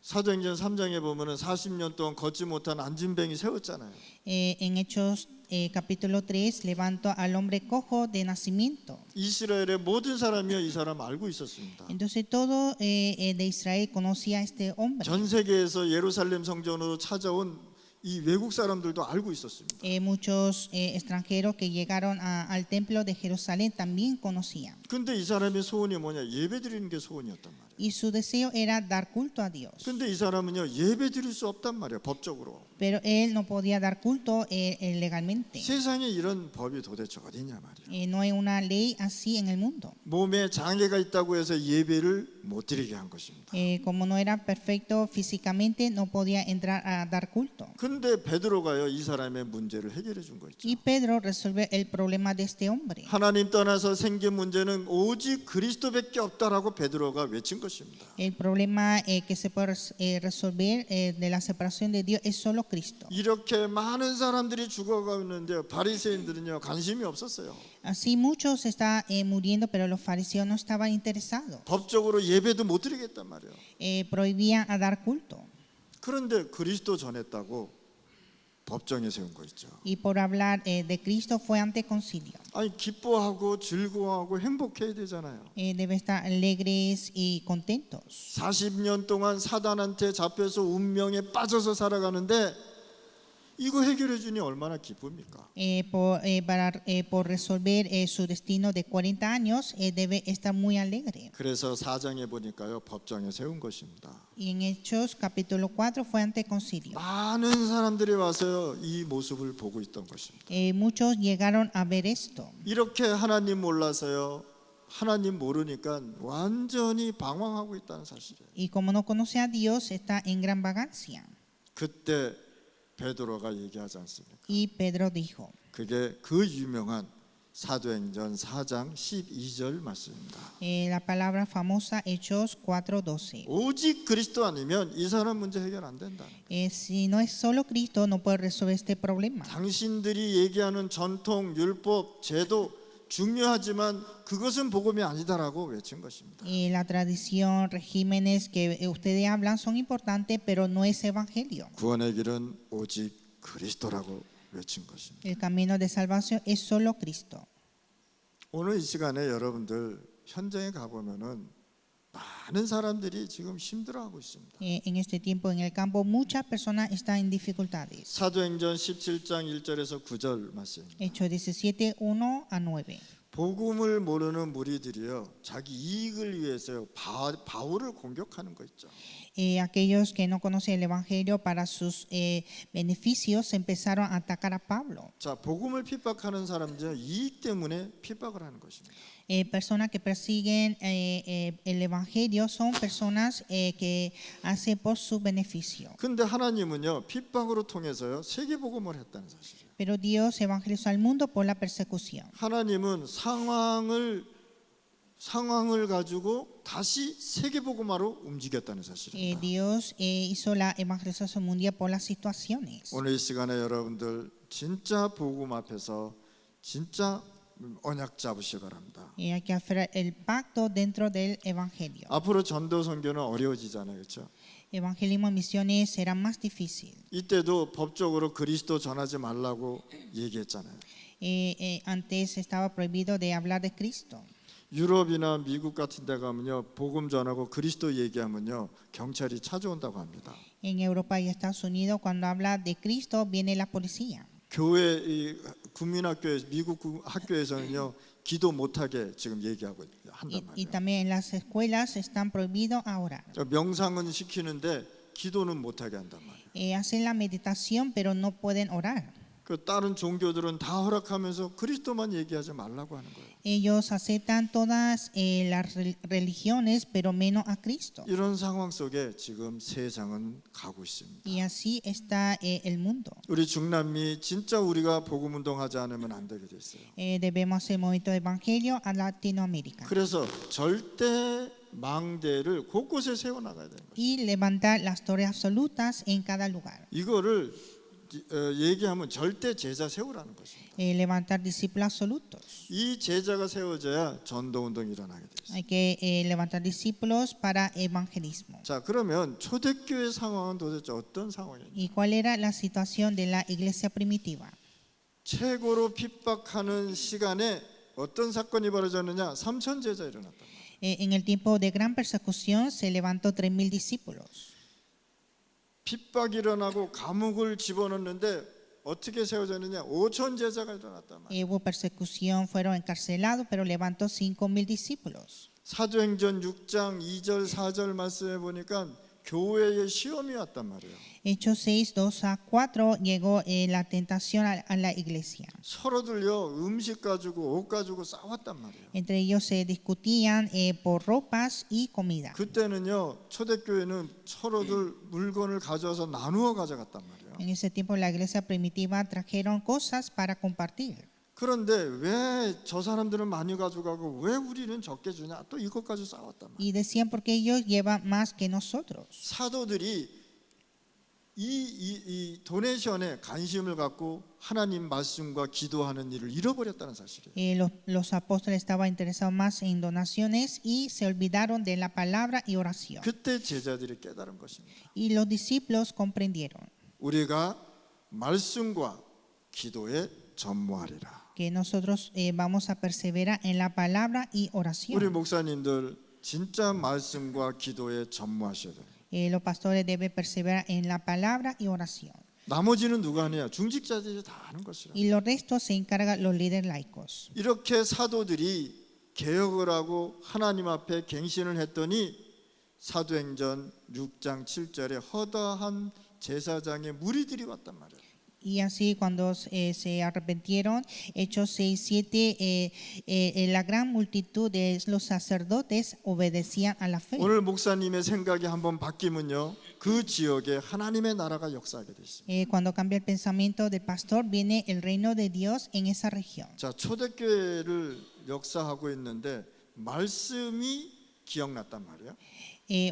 사도행전 3장에 보면은 40년 동안 걷지 못한 안진뱅이 세웠잖아요. En Hechos capítulo 3 levantó al hombre cojo de nacimiento. 이스라엘의 모든 사람이요 이 사람 알고 있었습니다. Entonces todo de Israel conocía a este hombre. 전 세계에서 예루살렘 성전으로 찾아온 이 외국 사람들도 알고 있었습니다. Muchos extranjeros que llegaron al templo de Jerusalén también conocían. 근데 이 사람의 소원이 뭐냐? 예배 드리는 게 소원이었단 말이에요. Y su deseo era dar culto a Dios. 근데 이 사람은요 예배 드릴 수 없단 말이에요. 법적으로. Pero él no podía dar culto legalmente. 세상에 이런 법이 도대체 어디냐 말이에요. No hay una ley así en el mundo. 몸에 장애가 있다고 해서 예배를 못 드리게 한 것입니다. Como no era perfecto físicamente, no podía entrar a dar culto. 근데 베드로가요 이 사람의 문제를 해결해 준 거 있죠. Y Pedro resolvió el problema de este hombre. 하나님 떠나서 생긴 문제는 오직 그리스도밖에 없다라고 베드로가 외친 것입니다. El problema que se puede resolver de la separación de Dios es solo Cristo. 이렇게 많은 사람들이 죽어가고 있는데 바리새인들은요 관심이 없었어요. Así muchos están muriendo, pero los fariseos no estaban interesados. 법적으로 예배도 못 드리겠단 말이에요. Prohibían a dar culto. 그런데 그리스도 전했다고 법정에 세운 거 있죠. Y por hablar de Cristo fue ante concilio. 아니 기뻐하고 즐거워하고 행복해야 되잖아요. Debe estar alegres y contentos. 40년 동안 사단한테 잡혀서 운명에 빠져서 살아가는데 이거 해결해 주니 얼마나 기쁩니까? Por resolver su destino de 40 años, debe estar muy alegre. 그래서 4장에 보니까요 법정에 세운 것입니다. Y en Hechos capítulo 4 fue ante concilio. 많은 사람들이 와서 이 모습을 보고 있던 것입니다. Muchos llegaron a ver esto. 이렇게 하나님 몰라서요 하나님 모르니까 완전히 방황하고 있다는 사실이에요. Y como no conoce a Dios, está en gran vagancia. 그때 베드로가 얘기하지 않습니까? Y Pedro dijo, 그게 그 유명한 사도행전 4장 12절 말씀입니다. la palabra famosa Hechos 4:12. 오직 그리스도 아니면 이 사람 문제 해결 안 된다. Si no es solo Cristo, no puede resolver este problema. 당신들이 얘기하는 전통, 율법, 제도 중요하지만 그것은 복음이 아니다라고 외친 것입니다. La tradición, regímenes que ustedes hablan son importantes, pero no es evangelio. 구원의 길은 오직 그리스도라고 외친 것입니다. El camino de salvación es solo Cristo. 오늘 이 시간에 여러분들 현장에 가보면은 많은 사람들이 지금 힘들어하고 있습니다. En este tiempo en el campo muchas personas están en dificultades. 사도행전 17장 1절에서 9절 말씀입니다. Hechos 17, 1 a 9. 복음을 모르는 무리들이요 자기 이익을 위해서요 바울을 공격하는 거 있죠. Aquellos que no conocen el Evangelio para sus beneficios empezaron a atacar a Pablo. 자, 복음을 핍박하는 사람들은 이익 때문에 핍박을 하는 것입니다. Personas que persiguen el Evangelio son personas que hacen por su beneficio. 근데 하나님은요 핍박으로 통해서요 세계 복음을 했다는 사실이에요. Pero Dios evangelizó al mundo por la persecución. 하나님은 상황을 가지고 다시 세계 복음화로 움직였다는 사실입니다. Dios hizo la evangelización mundial por las situaciones. 오늘 이 시간에 여러분들 진짜 복음 앞에서 진짜 언약 잡으시기 바랍니다. Hay que hacer el pacto dentro del Evangelio. 앞으로 전도 선교는 어려워지잖아요, 그렇죠? Evangelismo y misiones será más difícil. 이때도 법적으로 그리스도 전하지 말라고 얘기했잖아요. Antes estaba prohibido de hablar de Cristo. 유럽이나 미국 같은 데 가면요 복음 전하고 그리스도 얘기하면요 경찰이 찾아온다고 합니다. En Europa y Estados Unidos cuando habla de Cristo viene la policía. 교회 이 국민학교에 미국 학교에서는요 기도 못하게 지금 얘기하고 한단 Y 말이에요. también en las escuelas están prohibidos a orar. 명상은 시키는데 기도는 못하게 한단 말이에요. Hacen la meditación pero no pueden orar. 그 다른 종교들은 다 허락하면서 그리스도만 얘기하지 말라고 하는 거예요. Ellos aceptan todas las religiones pero menos a Cristo. 이런 상황 속에 지금 세상은 가고 있습니다. Y así está el mundo. 우리 중남미 진짜 우리가 복음 운동하지 않으면 안 되게 돼 있어요. Debemos hacer movimiento de evangelio a Latinoamérica 그래서 절대 망대를 곳곳에 세워 나가야 되는 거예요. y levantar las torres absolutas en cada lugar. 이거를 얘기하면 절대 제자 세우라는 것입니다. Levantar discípulos absolutos. 이 제자가 세워져야 전도 운동이 일어나게 돼 있어요. Hay que levantar discípulos para evangelismo. 자, 그러면 초대교회 상황은 도대체 어떤 상황이냐? ¿Y cuál era la situación de la iglesia primitiva? 최고로 핍박하는 시간에 어떤 사건이 벌어졌느냐? 3,000 제자 일어났단 말이에요. En el tiempo de gran persecución se levantó 3,000 discípulos. 핍박이 일어나고 감옥을 집어넣는데 어떻게 세워졌느냐? 5,000 제자가 일어났단 말이에요. Hubo persecución, fueron encarcelados, pero levantó 5,000 discípulos. 사도행전 6장 2절 4절 말씀해 보니까 교회에 시험이 왔단 말이에요. Hechos 6, 2-4 llegó la tentación a la iglesia. 서로들요 음식 가지고 옷 가지고 싸웠단 말이에요. Entre ellos se discutían por ropas y comida. 그때는요 초대교회는 서로들 물건을 가져와서 나누어 가져갔단 말이에요. En ese tiempo la iglesia primitiva trajeron cosas para compartir. 그런데 왜 저 사람들은 많이 가져가고 왜 우리는 적게 주냐? 또 이것 가지고 싸웠단 말이에요. Y decían porque ellos llevan más que nosotros. 사도들이 이 도네이션에 관심을 갖고 하나님 말씀과 기도하는 일을 잃어버렸다는 사실이에요. Los apóstoles estaban interesados más en donaciones y se olvidaron de la palabra y oración. 그때 제자들이 깨달은 것입니다. Y los discípulos comprendieron 우리가 말씀과 기도에 전무하리라. que nosotros vamos a perseverar en la palabra y 우리 oración. 목사님들 진짜 말씀과 기도에 전무하셔야 돼요. Los pastores deben perseverar en la palabra y oración. 나머지는 누가 하냐? 중직자들이 다 하는 것이라. Y los restos se encargan los líderes laicos. 이렇게 사도들이 개혁을 하고 하나님 앞에 갱신을 했더니 사도행전 6장 7절에 허다한 제사장의 무리들이 왔단 말이에요. Y así cuando se arrepintieron, Hechos 6-7, la gran multitud de los sacerdotes obedecían a la fe. 오늘 목사님의 생각이 한번 바뀌면요, 그 지역에 하나님의 나라가 역사하게 돼 있습니다. Cuando cambia el pensamiento del pastor, viene el reino de Dios en esa región. 자, 초대교회를 역사하고 있는데 말씀이 기억났단 말이에요.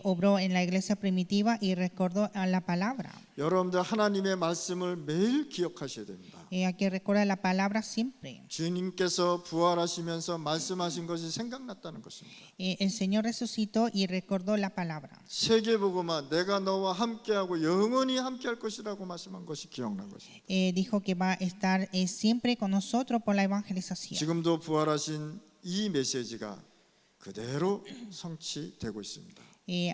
Obró en la iglesia primitiva y recordó a la palabra. 여러분들 하나님의 말씀을 매일 기억하셔야 됩니다. Hay que recordar la palabra siempre. 주님께서 부활하시면서 말씀하신 것이 생각났다는 것입니다. El Señor resucitó y recordó la palabra. 세계복음화 내가 너와 함께하고 영원히 함께할 것이라고 말씀한 것이 기억난 것입니다. Dijo que va a estar siempre con nosotros por la evangelización. 지금도 부활하신 이 메시지가 그대로 성취되고 있습니다.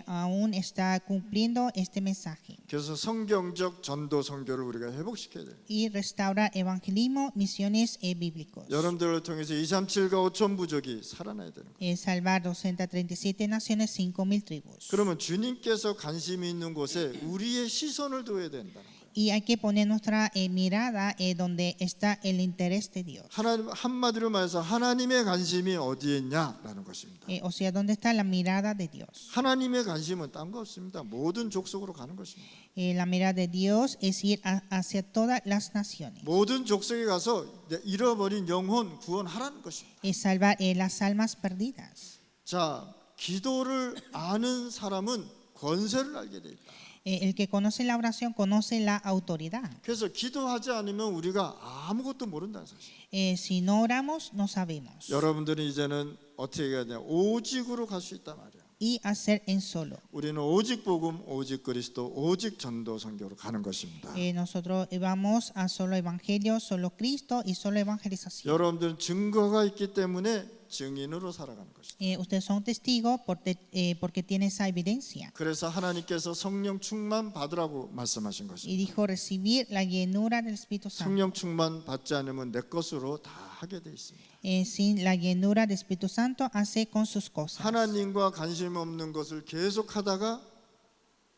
aún está cumpliendo este mensaje 그래서 성경적 전도 선교를 우리가 회복시켜야 돼요. y restaura evangelismo, misiones bíblicos. 여러분들을 통해서 237가 5천 부족이 살아나야 되는 거예요. Salvar 237 naciones, 5,000 tribus. 그러면 주님께서 관심이 있는 곳에 우리의 시선을 둬야 된다는 거예요. Y hay que poner nuestra mirada donde está el interés de Dios. 하나님 한마디로 말해서 하나님의 관심이 어디에 있냐라는 것입니다. O sea, ¿dónde está la mirada de Dios? 하나님의 관심은 딴 거 없습니다. 모든 족속으로 가는 것입니다. La mirada de Dios es ir hacia todas las naciones. 모든 족속에 가서 잃어버린 영혼 구원하라는 것입니다. Es salvar las almas perdidas. 자, 기도를 아는 사람은 권세를 알게 돼 있다. El que conoce la oración conoce la autoridad. 그래서 기도하지 않으면 우리가 아무것도 모른다는 사실. Si no oramos, no sabemos. 여러분들은 이제는 어떻게 해야 되냐? 오직으로 갈 수 있단 말이야. Y hacer en solo. 우리는 오직 복음, 오직 그리스도, 오직 전도 선교로 가는 것입니다. Nosotros vamos a solo evangelio, solo Cristo y solo evangelización. 여러분들은 증거가 있기 때문에 증인으로 살아가는 것입니다. Ustedes son testigos porque tienen esa evidencia. 그래서 하나님께서 성령 충만 받으라고 말씀하신 Y 것입니다. dijo recibir la llenura del Espíritu Santo. 성령 충만 받지 않으면 내 것으로 다 하게 돼 있습니다. Sin la llenura del Espíritu Santo hace con sus cosas. 하나님과 관심 없는 것을 계속하다가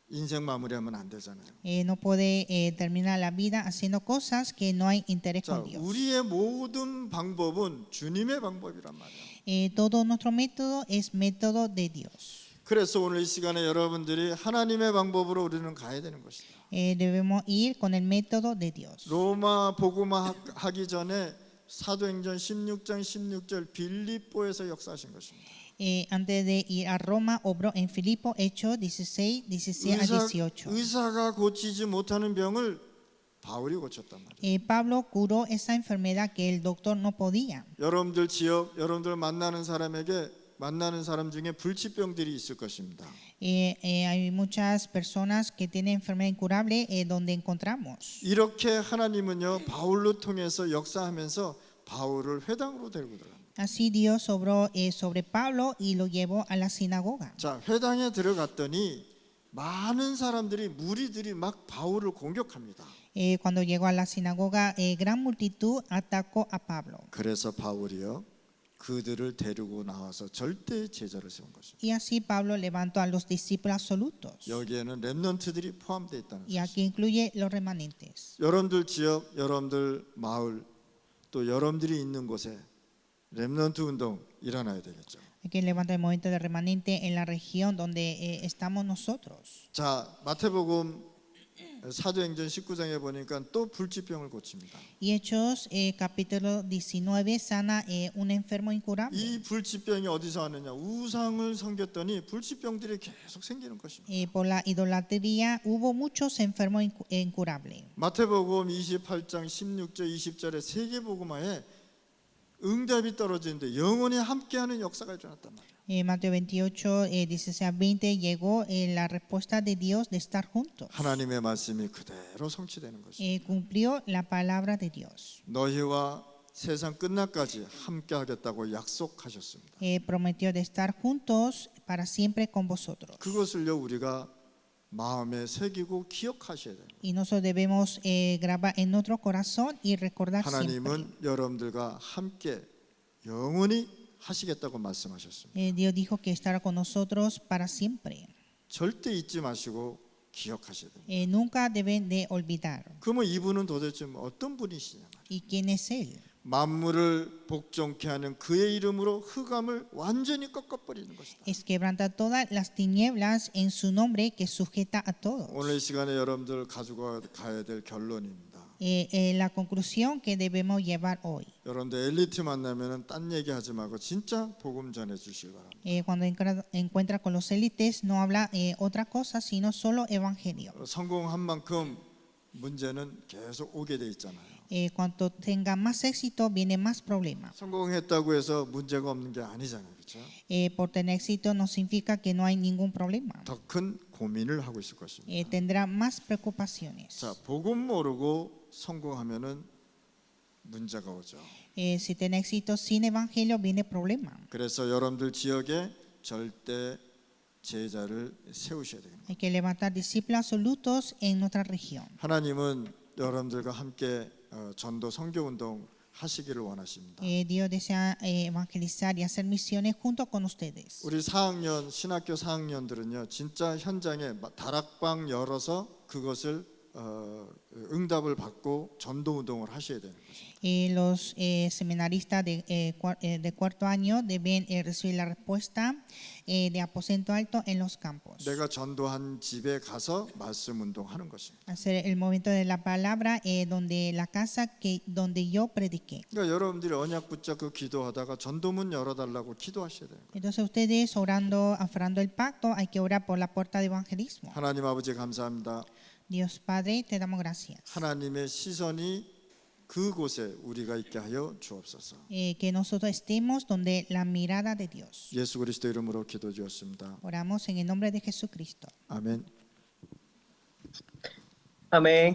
인생 마무리하면 안 되잖아요. No puede terminar la vida haciendo cosas que no hay interés 자, con Dios. 우리의 모든 방법은 주님의 방법이란 말이에요. Todo nuestro método es método de Dios. 그래서 오늘 이 시간에 여러분들이 하나님의 방법으로 우리는 가야 되는 것이다. Debemos ir con el método de Dios. 로마 복음화 하기 전에 사도행전 16장 16절 빌립보에서 역사하신 것입니다. Antes de ir a Roma, obró en Filipo, Hechos 16, 16 a 18. 의사가 고치지 못하는 병을 바울이 고쳤단 말이에요. Pablo curó esa enfermedad que el doctor no podía. 여러분들 지역, 여러분들 만나는 사람 중에 불치병들이 있을 것입니다. Hay muchas personas que tienen enfermedad incurable donde encontramos. 이렇게 하나님은요 바울로 통해서 역사하면서 바울을 회당으로 데리고 들어갑니다. Así Dios obró sobre Pablo y lo llevó a la sinagoga. 자, 회당에 들어갔더니 많은 사람들이 무리들이 막 바울을 공격합니다. Cuando llegó a la sinagoga, gran multitud atacó a Pablo. 그래서 바울이요 그들을 데리고 나와서 절대 제자를 세운 것입니다. Y así Pablo levantó a los discípulos absolutos. 여기에는 렘넌트들이 포함되어 있다는 Y 사실. aquí incluye los remanentes. 여러분들 지역, 여러분들 마을, 또 여러분들이 있는 곳에 렘넌트 운동 일어나야 되겠죠. Hay que levantar el movimiento de remanente en la región donde estamos nosotros. 자, 마태복음 사도행전 19장에 보니까 또 불치병을 고칩니다. Y Hechos capítulo 19 sana un enfermo incurable. 이 불치병이 어디서 왔느냐? 우상을 섬겼더니 불치병들이 계속 생기는 것입니다. Por la idolatría hubo muchos enfermos incurables. 마태복음 28장 16절 20절에 세계복음화에 응답이 떨어지는데 영원히 함께하는 역사가 일어났단 말이에요. Mateo 28, 16 a 20 llegó la respuesta de Dios de estar juntos. 하나님의 말씀이 그대로 성취되는 것입니다. Cumplió la palabra de Dios. 너희와 세상 끝날까지 함께하겠다고 약속하셨습니다. Prometió de estar juntos para siempre con vosotros. 그것을요 우리가 마음에 새기고 기억하셔야 돼요. Y nosotros debemos grabar en nuestro corazón y recordar siempre. 하나님은 여러분들과 함께 영원히 하시겠다고 말씀하셨습니다. Dios dijo que estará con nosotros para siempre. 절대 잊지 마시고 기억하셔야 됩니다. Nunca deben de olvidar. 그러면 이분은 도대체 어떤 분이시냐 말이에요. ¿Y quién es Él? 만물을 복종케 하는 그의 이름으로 흑암을 완전히 꺾어버리는 것이다. Es quebranta todas las tinieblas en su nombre que sujeta a todos. 오늘 이 시간에 여러분들 가지고 가야 될 결론입니다. La conclusión que debemos llevar hoy. 여러분들 엘리트 만나면은 딴 얘기하지 말고 진짜 복음 전해 주시기 바랍니다. Cuando encuentra con los élites no habla otra cosa sino solo evangelio. 성공한 만큼 문제는 계속 오게 돼 있잖아요. Cuanto tenga más éxito viene más problemas. 성공했다고 해서 문제가 없는 게 아니잖아요, 그렇죠? Por tener éxito no significa que no hay ningún problema. 더 큰 고민을 하고 있을 것입니다. Tendrá más preocupaciones. 자, 복음 모르고 성공하면은 문제가 오죠. Si tiene éxito sin evangelio viene problema. 그래서 여러분들 지역에 절대 제자를 세우셔야 됩니다. Hay que levantar discípulos absolutos en nuestra región. 하나님은 여러분들과 함께 전도 선교 운동 하시기를 원하십니다. Dios desea evangelizar y hacer misiones junto con ustedes. 우리 4학년 신학교 4학년들은요 진짜 현장에 다락방 열어서 그것을 응답을 받고 전도 운동을 하셔야 되는 거죠. Los seminaristas de cuarto año deben recibir la respuesta de aposento alto en los campos. 내가 전도한 집에 가서 말씀 운동하는 것입니다. Hacer el movimiento de la palabra donde la casa donde yo prediqué. 그러니까 여러분들이 언약 붙잡고 기도하다가 전도문 열어달라고 기도하셔야 돼요. Entonces ustedes orando, aferrando el pacto, hay que orar por la puerta de evangelismo. 하나님 아버지 감사합니다. Dios Padre, te damos gracias. 하나님의 시선이 그곳에 우리가 있게 하여 주옵소서. Que nosotros estemos donde la mirada de Dios. 예수 그리스도 이름으로 기도 주었습니다. Oramos en el nombre de Jesucristo. 아멘. Amén.